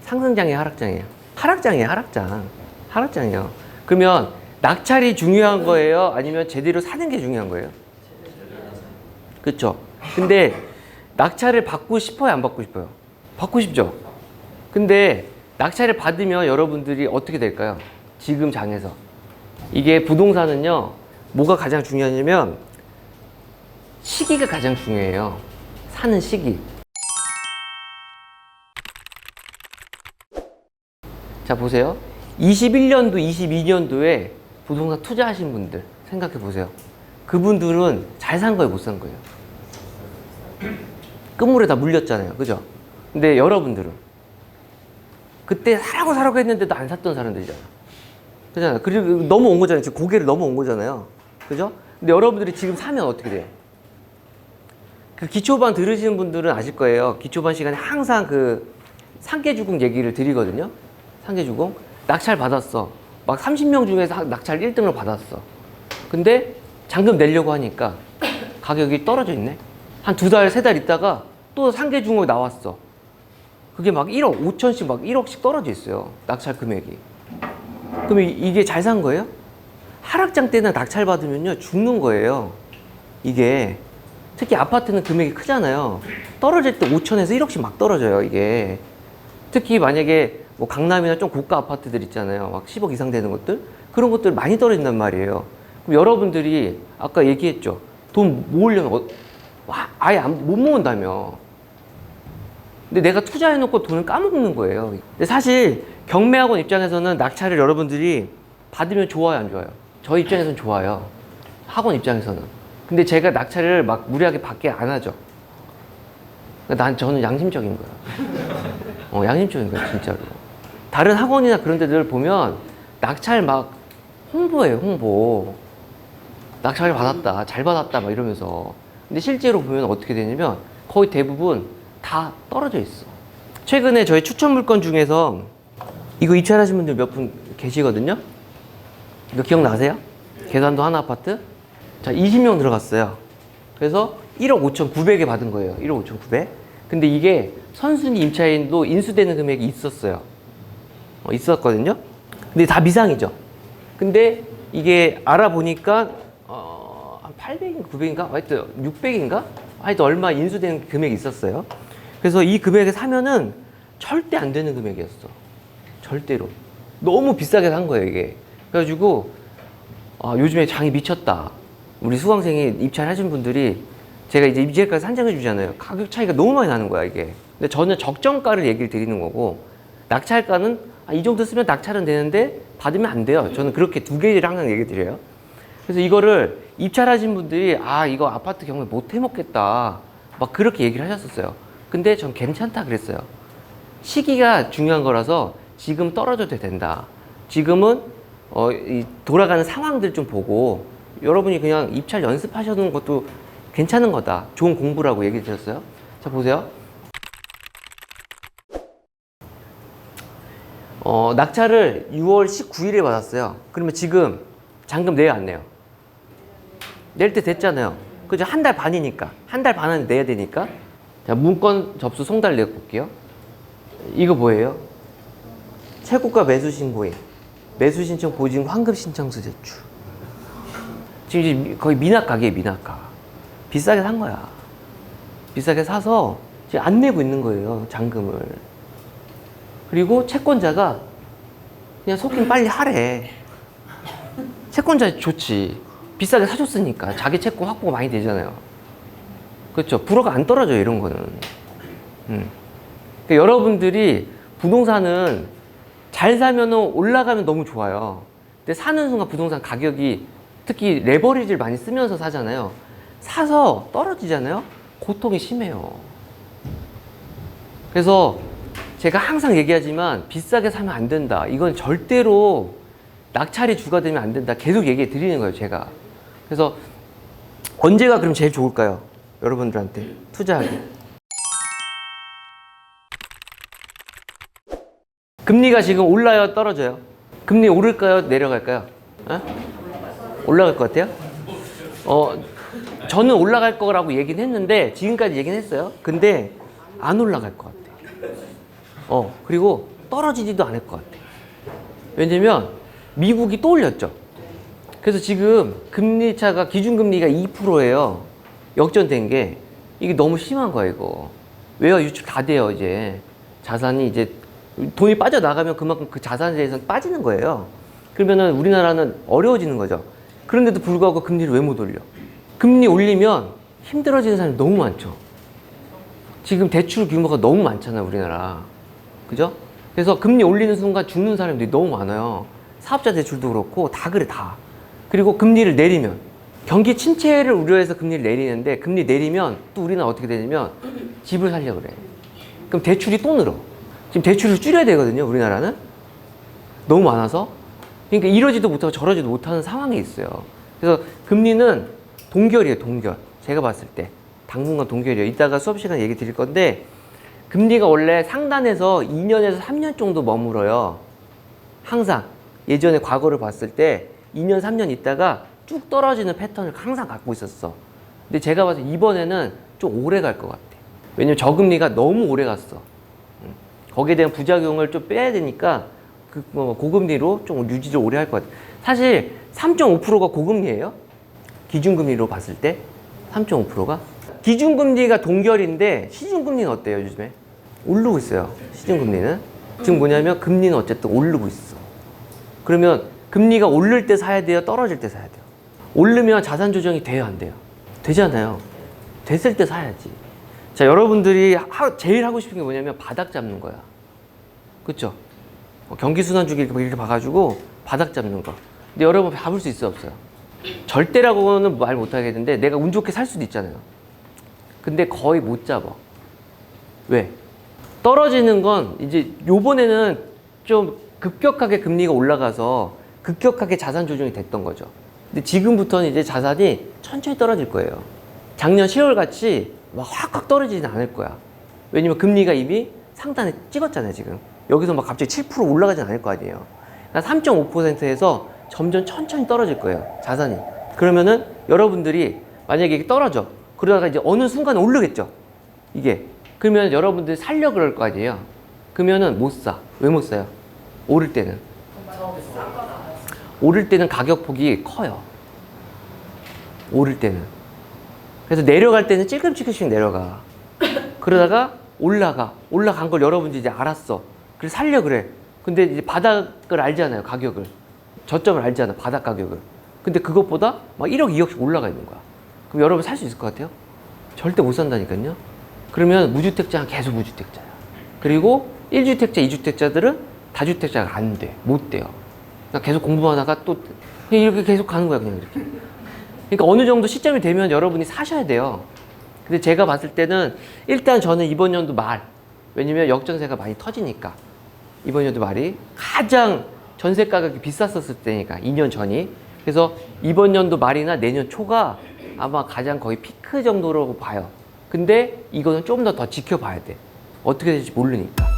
상승장이에요, 하락장이에요? 하락장이에요, 하락장. 하락장이에요. 그러면 낙찰이 중요한 거예요? 아니면 제대로 사는 게 중요한 거예요? 그렇죠? 근데 낙찰을 받고 싶어요, 안 받고 싶어요? 받고 싶죠? 근데 낙찰을 받으면 여러분들이 어떻게 될까요? 지금 장에서. 이게 부동산은요, 뭐가 가장 중요하냐면 시기가 가장 중요해요. 사는 시기. 자, 보세요. 21년도, 22년도에 부동산 투자하신 분들 생각해 보세요. 그분들은 잘 산 거예요, 못 산 거예요? 끝물에 다 물렸잖아요, 그죠? 근데 여러분들은 그때 사라고 했는데도 안 샀던 사람들이잖아요, 그잖아요. 그리고 넘어온 거잖아요. 지금 고개를 넘어온 거잖아요, 그죠? 근데 여러분들이 지금 사면 어떻게 돼요? 그 기초반 들으시는 분들은 아실 거예요. 기초반 시간에 항상 그 상계주공 얘기를 드리거든요. 상계주공 낙찰 받았어. 막 30명 중에서 낙찰 1등을 받았어. 근데 잔금 내려고 하니까 가격이 떨어져 있네. 한 2달, 3달 있다가 또 상계주공이 나왔어. 그게 막 1억 5천씩 막 1억씩 떨어져 있어요, 낙찰 금액이. 그럼 이게 잘 산 거예요? 하락장 때는 낙찰 받으면요, 죽는 거예요, 이게. 특히 아파트는 금액이 크잖아요. 떨어질 때 5천에서 1억씩 막 떨어져요, 이게. 특히 만약에 뭐 강남이나 좀 고가 아파트들 있잖아요. 막 10억 이상 되는 것들. 그런 것들 많이 떨어진단 말이에요. 그럼 여러분들이 아까 얘기했죠. 돈 모으려면 아예 못 모은다며. 근데 내가 투자해놓고 돈을 까먹는 거예요. 근데 사실 경매학원 입장에서는 낙찰을 여러분들이 받으면 좋아요, 안 좋아요? 저희 입장에서는 좋아요. 학원 입장에서는. 근데 제가 낙찰을 막 무리하게 받게 안 하죠. 저는 양심적인 거야. 양심적인 거야, 진짜로. 다른 학원이나 그런 데들 보면 낙찰 막 홍보해요, 홍보. 낙찰을 받았다, 잘 받았다, 막 이러면서. 근데 실제로 보면 어떻게 되냐면 거의 대부분 다 떨어져 있어. 최근에 저희 추천 물건 중에서 이거 입찰하신 분들 몇 분 계시거든요. 이거 기억나세요? 계산도 하나 아파트. 자, 20명 들어갔어요. 그래서 1억 5,900에 받은 거예요. 1억 5,900. 근데 이게 선순위 임차인도 인수되는 금액이 있었어요. 있었거든요. 근데 다 미상이죠. 근데 이게 알아보니까 한 800인가 900인가? 하여튼 600인가? 하여튼 얼마 인수되는 금액이 있었어요. 그래서 이 금액에 사면은 절대 안 되는 금액이었어. 절대로. 너무 비싸게 산 거예요, 이게. 그래가지고 요즘에 장이 미쳤다. 우리 수강생이 입찰하신 분들이 제가 이제 이제까지 산정해 주잖아요. 가격 차이가 너무 많이 나는 거야, 이게. 근데 저는 적정가를 얘기를 드리는 거고, 낙찰가는 이 정도 쓰면 낙찰은 되는데 받으면 안 돼요. 저는 그렇게 두 개를 항상 얘기 드려요. 그래서 이거를 입찰하신 분들이 이거 아파트 경매 못 해먹겠다, 막 그렇게 얘기를 하셨었어요. 근데 전 괜찮다 그랬어요. 시기가 중요한 거라서 지금 떨어져도 된다. 지금은 이 돌아가는 상황들 좀 보고 여러분이 그냥 입찰 연습하시는 것도 괜찮은 거다. 좋은 공부라고 얘기 드렸어요. 자, 보세요. 낙찰을 6월 19일에 받았어요. 그러면 지금 잔금 내요, 안 내요? 낼 때 됐잖아요. 그죠? 한 달 반이니까. 한 달 반은 내야 되니까. 자, 문건 접수 송달 내볼게요. 이거 뭐예요? 최고가 매수 신고인, 매수 신청 보증 환급 신청서 제출. 지금 이제 거의 미납 가게예요, 미납 가. 비싸게 산 거야. 비싸게 사서 지금 안 내고 있는 거예요, 잔금을. 그리고 채권자가 그냥 속임 빨리 하래. 채권자 좋지. 비싸게 사줬으니까 자기 채권 확보가 많이 되잖아요. 그렇죠? 불어가 안 떨어져요, 이런 거는. 그러니까 여러분들이 부동산은 잘 사면 올라가면 너무 좋아요. 근데 사는 순간 부동산 가격이, 특히 레버리지를 많이 쓰면서 사잖아요. 사서 떨어지잖아요. 고통이 심해요. 그래서 제가 항상 얘기하지만 비싸게 사면 안 된다. 이건 절대로 낙찰이 주가 되면 안 된다. 계속 얘기해 드리는 거예요, 제가. 그래서 언제가 그럼 제일 좋을까요? 여러분들한테 투자하기. 금리가 지금 올라요, 떨어져요? 금리 오를까요, 내려갈까요? 올라갈 것 같아요? 저는 올라갈 거라고 얘기는 했는데, 지금까지 얘기는 했어요. 근데 안 올라갈 것 같아요. 그리고 떨어지지도 않을 것 같아. 왜냐면 미국이 또 올렸죠. 그래서 지금 금리 차가 기준금리가 2%예요. 역전된 게 이게 너무 심한 거야 이거. 외화 유출 다 돼요 이제. 자산이 이제 돈이 빠져나가면 그만큼 그 자산에 대해서 빠지는 거예요. 그러면은 우리나라는 어려워지는 거죠. 그런데도 불구하고 금리를 왜 못 올려? 금리 올리면 힘들어지는 사람이 너무 많죠. 지금 대출 규모가 너무 많잖아요 우리나라. 그죠? 그래서 금리 올리는 순간 죽는 사람들이 너무 많아요. 사업자 대출도 그렇고 다 그래 다. 그리고 금리를 내리면 경기 침체를 우려해서 금리를 내리는데 금리 내리면 또 우리나라 어떻게 되냐면 집을 살려고 그래. 그럼 대출이 또 늘어. 지금 대출을 줄여야 되거든요 우리나라는. 너무 많아서. 그러니까 이러지도 못하고 저러지도 못하는 상황이 있어요. 그래서 금리는 동결이에요 동결. 제가 봤을 때 당분간 동결이에요. 이따가 수업 시간에 얘기 드릴 건데 금리가 원래 상단에서 2년에서 3년 정도 머물어요. 항상 예전에 과거를 봤을 때 2년 3년 있다가 쭉 떨어지는 패턴을 항상 갖고 있었어. 근데 제가 봐서 이번에는 좀 오래 갈 것 같아. 왜냐면 저금리가 너무 오래 갔어. 거기에 대한 부작용을 좀 빼야 되니까 그 고금리로 좀 유지를 오래 할 것 같아. 사실 3.5%가 고금리예요. 기준금리로 봤을 때 3.5%가 기준금리가 동결인데 시중금리는 어때요 요즘에? 오르고 있어요. 시중금리는 지금 뭐냐면 금리는 어쨌든 오르고 있어. 그러면 금리가 오를 때 사야 돼요? 떨어질 때 사야 돼요? 오르면 자산 조정이 돼요? 안 돼요? 되잖아요. 됐을 때 사야지. 자, 여러분들이 제일 하고 싶은 게 뭐냐면 바닥 잡는 거야. 그쵸? 경기순환주기 이렇게 봐가지고 바닥 잡는 거. 근데 여러분 잡을 수 있어요? 없어요? 절대라고는 말 못하겠는데 내가 운 좋게 살 수도 있잖아요. 근데 거의 못 잡아. 왜? 떨어지는 건 이제 요번에는 좀 급격하게 금리가 올라가서 급격하게 자산 조정이 됐던 거죠. 근데 지금부터는 이제 자산이 천천히 떨어질 거예요. 작년 10월 같이 막 확확 떨어지지는 않을 거야. 왜냐면 금리가 이미 상단에 찍었잖아요, 지금. 여기서 막 갑자기 7% 올라가진 않을 거 아니에요. 그러니까 3.5%에서 점점 천천히 떨어질 거예요, 자산이. 그러면은 여러분들이 만약에 이게 떨어져. 그러다가 이제 어느 순간에 오르겠죠, 이게. 그러면 여러분들이 살려 그럴 거 아니에요. 그러면은 못 사. 왜 못 사요? 오를 때는. 오를 때는 가격폭이 커요. 오를 때는. 그래서 내려갈 때는 찔끔찔끔씩 내려가. 그러다가 올라간 걸 여러분들이 이제 알았어. 그래서 살려 그래. 근데 이제 바닥을 알잖아요, 가격을. 저점을 알잖아, 바닥 가격을. 근데 그것보다 막 1억, 2억씩 올라가 있는 거야. 그럼 여러분 살 수 있을 것 같아요? 절대 못 산다니까요. 그러면 무주택자는 계속 무주택자야. 그리고 1주택자, 2주택자들은 다주택자가 안 돼. 못 돼요. 그러니까 계속 공부하다가 또 그냥 이렇게 계속 가는 거야, 그냥 이렇게. 그러니까 어느 정도 시점이 되면 여러분이 사셔야 돼요. 근데 제가 봤을 때는 일단 저는 이번 연도 말, 왜냐면 역전세가 많이 터지니까 이번 연도 말이 가장 전세 가격이 비쌌었을 때니까 2년 전이. 그래서 이번 연도 말이나 내년 초가 아마 가장 거의 피크 정도로 봐요. 근데 이거는 좀 더 지켜봐야 돼. 어떻게 될지 모르니까.